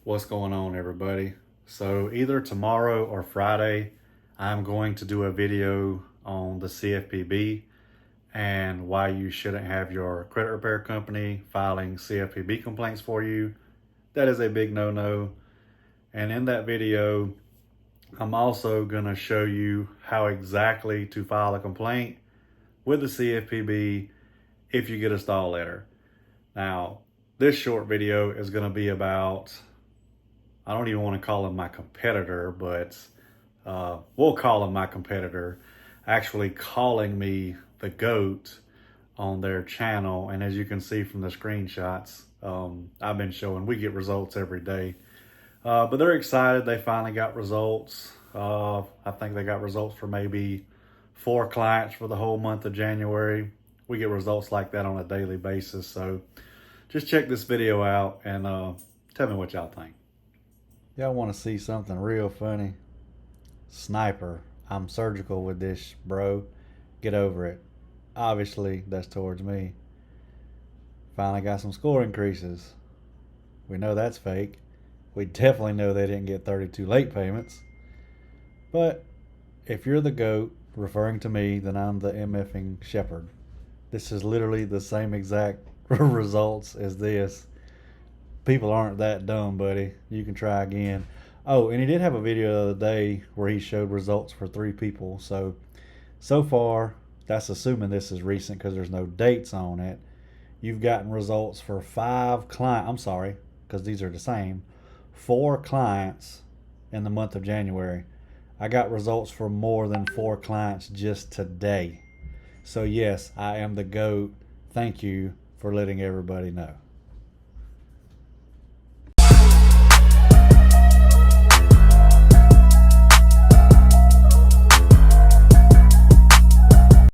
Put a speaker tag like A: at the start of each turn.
A: What's going on, everybody? So either tomorrow or Friday, I'm going to do a video on the CFPB and why you shouldn't have your credit repair company filing CFPB complaints for you. That is a big no-no. And in that video, I'm also going to show you how exactly to file a complaint with the CFPB if you get a stall letter. Now, this short video is going to be about, I don't even want to call him my competitor, but we'll call him my competitor, actually calling me the GOAT on their channel. And as you can see from the screenshots, I've been showing we get results every day. But they're excited. They finally got results. I think they got results for maybe 4 clients for the whole month of January. We get results like that on a daily basis. So just check this video out and tell me what y'all think. Y'all want to see something real funny? Sniper, I'm surgical with this, bro. Get over it. Obviously, that's towards me. Finally got some score increases. We know that's fake. We definitely know they didn't get 32 late payments. But if you're the GOAT referring to me, then I'm the MFing shepherd. This is literally the same exact results as this. People aren't that dumb, buddy. You can try again. Oh, and he did have a video the other day where he showed results for 3 people. So far, that's assuming this is recent because there's no dates on it. You've gotten results for 5 clients. I'm sorry, because these are the same. 4 clients in the month of January. I got results for more than 4 clients just today. So yes, I am the GOAT. Thank you for letting everybody know.